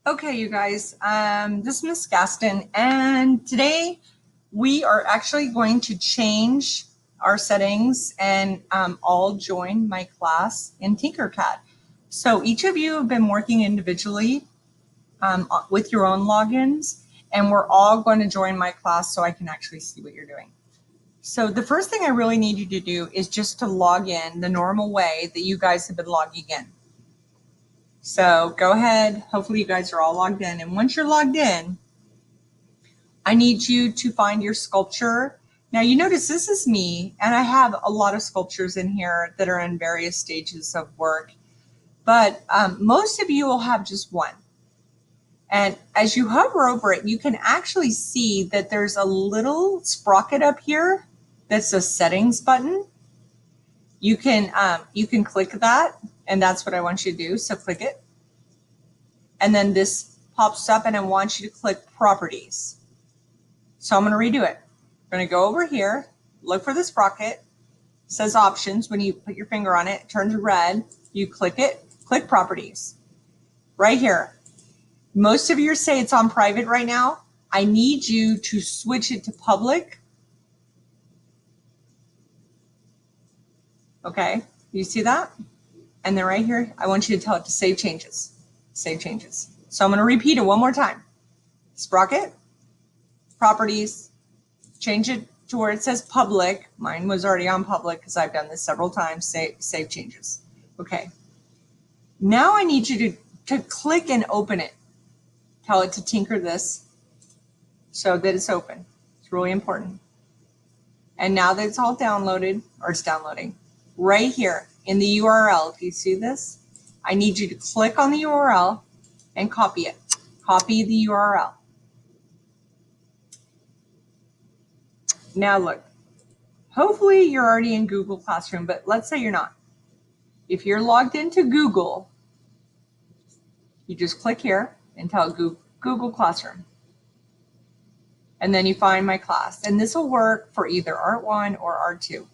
Okay, you guys, this is Miss Gaston, and today we are actually going to change our settings and all join my class in Tinkercad. So each of you have been working individually with your own logins, and we're all going to join my class so I can actually see what you're doing. So the first thing I really need you to do is just to log in the normal way that you guys have been logging in. So go ahead. Hopefully you guys are all logged in. And once you're logged in, I need you to find your sculpture. Now you notice this is me, and I have a lot of sculptures in here that are in various stages of work, but most of you will have just one. And as you hover over it, you can actually see that there's a little sprocket up here that's a settings button. You can click that, and that's what I want you to do. So click it. And then this pops up, and I want you to click properties. So I'm going to redo it. I'm going to go over here, look for the sprocket. It says options. When you put your finger on it, it turns red. You click it, click properties. Right here. Most of you say it's on private right now. I need you to switch it to public. Okay, you see that? And then right here, I want you to tell it to save changes. Save changes. So I'm going to repeat it one more time. Sprocket, properties, change it to where it says public. Mine was already on public because I've done this several times. Save changes. Okay. Now I need you to click and open it. Tell it to tinker this so that it's open. It's really important. And now that it's all downloaded, or it's downloading, right here in the URL, do you see this? I need you to click on the URL and copy it. Copy the URL. Now look, hopefully you're already in Google Classroom, but let's say you're not. If you're logged into Google, you just click here and tell Google Classroom. And then you find my class. And this will work for either Art 1 or Art 2.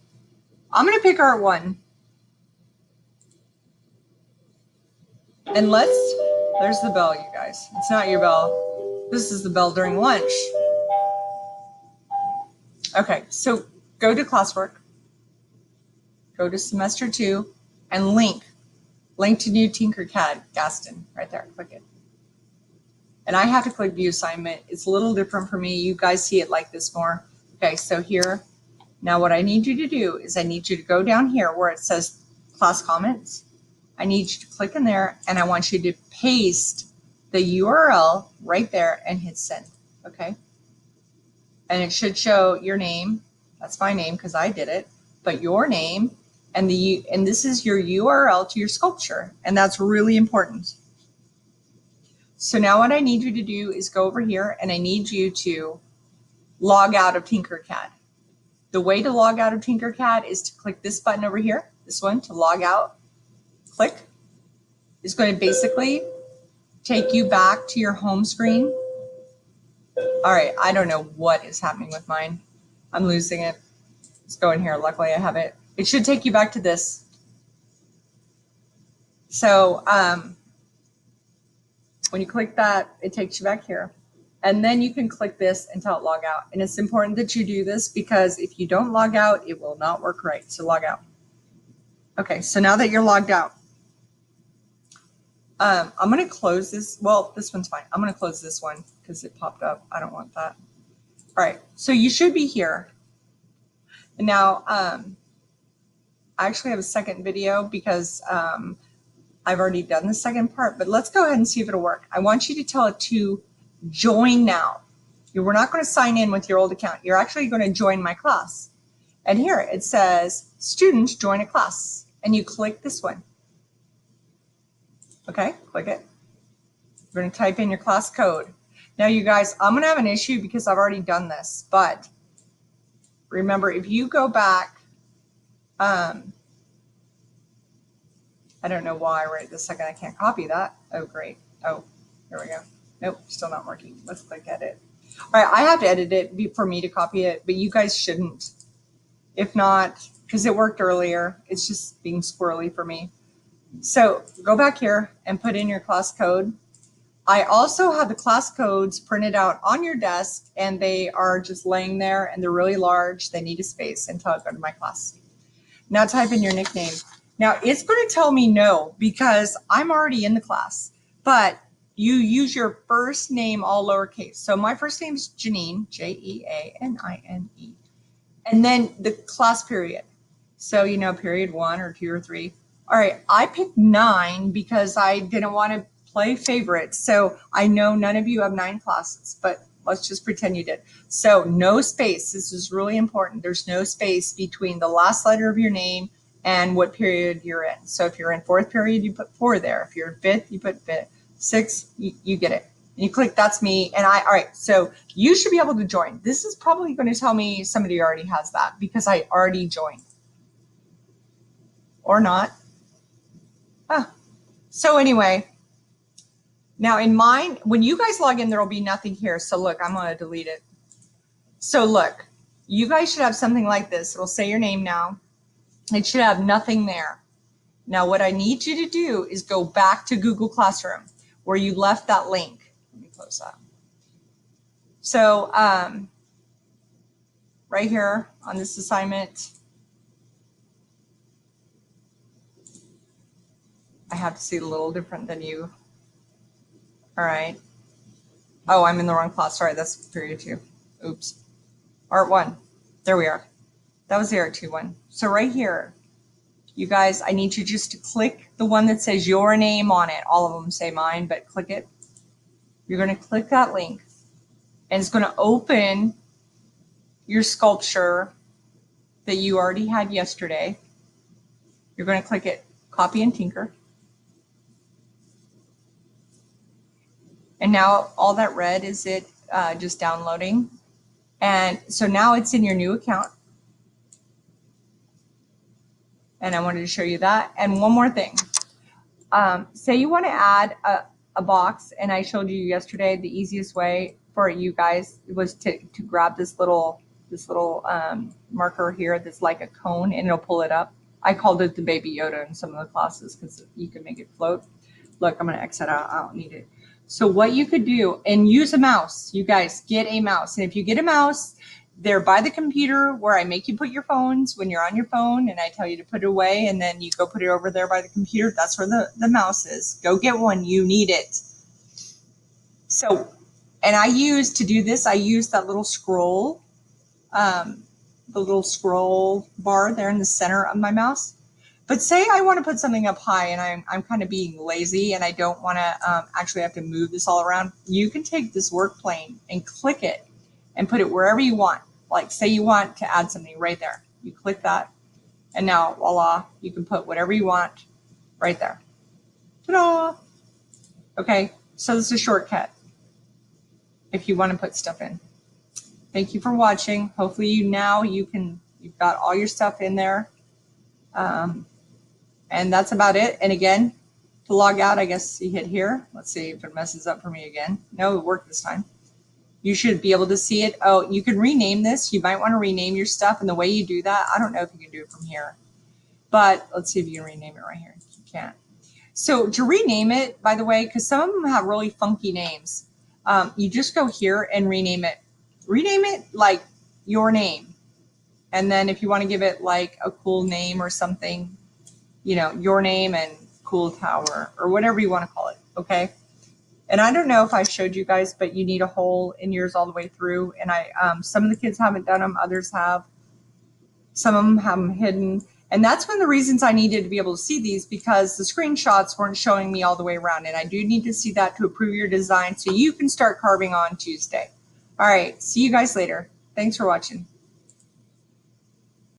I'm going to pick Art 1. And there's the bell, you guys. It's not your bell. This is the bell during lunch. Okay, so go to classwork, go to semester 2, and link to new Tinkercad, Gaston, right there, click it. And I have to click view assignment. It's a little different for me. You guys see it like this more. Okay, so here, now what I need you to do is I need you to go down here where it says class comments. I need you to click in there, and I want you to paste the URL right there and hit send, okay? And it should show your name. That's my name because I did it, but your name and this is your URL to your sculpture, and that's really important. So now what I need you to do is go over here, and I need you to log out of Tinkercad. The way to log out of Tinkercad is to click this button over here, this one, to log out. Click. It's going to basically take you back to your home screen. All right, I don't know what is happening with mine. I'm losing it. Let's go in here. Luckily, I have it. It should take you back to this. So when you click that, it takes you back here. And then you can click this and tell it log out. And it's important that you do this because if you don't log out, it will not work right. So log out. Okay, so now that you're logged out, I'm going to close this. Well, this one's fine. I'm going to close this one because it popped up. I don't want that. All right, so you should be here. And now I actually have a second video because I've already done the second part, but let's go ahead and see if it'll work. I want you to tell it to join now. We're not going to sign in with your old account. You're actually going to join my class. And here it says, students join a class. And you click this one. Okay, click it. You're going to type in your class code. Now, you guys, I'm going to have an issue because I've already done this. But remember, if you go back, I don't know why right this second I can't copy that. Oh, great. Oh, here we go. Nope, still not working. Let's click edit. All right, I have to edit it for me to copy it, but you guys shouldn't. If not, because it worked earlier, it's just being squirrely for me. So go back here and put in your class code. I also have the class codes printed out on your desk, and they are just laying there, and they're really large. They need a space until I go to my class. Now type in your nickname. Now it's going to tell me no because I'm already in the class, but you use your first name all lowercase. So my first name is Janine, Jeanine, and then the class period. So, you know, period 1 or 2 or 3. All right, I picked 9 because I didn't want to play favorites. So I know none of you have 9 classes, but let's just pretend you did. So no space. This is really important. There's no space between the last letter of your name and what period you're in. So if you're in 4th period, you put 4 there. If you're in 5th, you put 5th. 6th, you get it. And you click that's me. And all right, so you should be able to join. This is probably going to tell me somebody already has that because I already joined. Or not. So anyway, now in mine, when you guys log in, there will be nothing here. So look, I'm going to delete it. So look, you guys should have something like this. It'll say your name now. It should have nothing there. Now what I need you to do is go back to Google Classroom where you left that link. Let me close that. So right here on this assignment, I have to see it a little different than you. All right. Oh, I'm in the wrong class. Sorry, that's period 2. Oops. Art 1. There we are. That was the Art 2 one. So right here, you guys, I need you just to click the one that says your name on it. All of them say mine, but click it. You're going to click that link, and it's going to open your sculpture that you already had yesterday. You're going to click it, copy and tinker. And now all that red is it just downloading. And so now it's in your new account. And I wanted to show you that. And one more thing. Say you want to add a box, and I showed you yesterday the easiest way for you guys was to grab this little marker here that's like a cone, and it'll pull it up. I called it the Baby Yoda in some of the classes because you can make it float. Look, I'm going to exit out. I don't need it. So what you could do, and use a mouse. You guys get a mouse. And if you get a mouse, they're by the computer where I make you put your phones when you're on your phone, and I tell you to put it away, and then you go put it over there by the computer. That's where the mouse is. Go get one. You need it. So, and I use to do this, I use that little scroll, the little scroll bar there in the center of my mouse. But say I want to put something up high, and I'm kind of being lazy, and I don't want to actually have to move this all around. You can take this work plane and click it and put it wherever you want. Like say you want to add something right there. You click that, and now voila, you can put whatever you want right there. Ta-da! Okay, so this is a shortcut if you want to put stuff in. Thank you for watching. Hopefully you've got all your stuff in there. And that's about it. And again, to log out, I guess you hit here. Let's see if it messes up for me again. No, it worked this time. You should be able to see it. Oh, you can rename this. You might want to rename your stuff. And the way you do that, I don't know if you can do it from here. But let's see if you can rename it right here. You can't. So to rename it, by the way, because some of them have really funky names, you just go here and rename it. Rename it like your name. And then if you want to give it like a cool name or something, you know, your name and cool tower or whatever you want to call it. Okay. And I don't know if I showed you guys, but you need a hole in yours all the way through. And some of the kids haven't done them. Others have. Some of them have them hidden. And that's one of the reasons I needed to be able to see these, because the screenshots weren't showing me all the way around. And I do need to see that to approve your design so you can start carving on Tuesday. All right. See you guys later. Thanks for watching.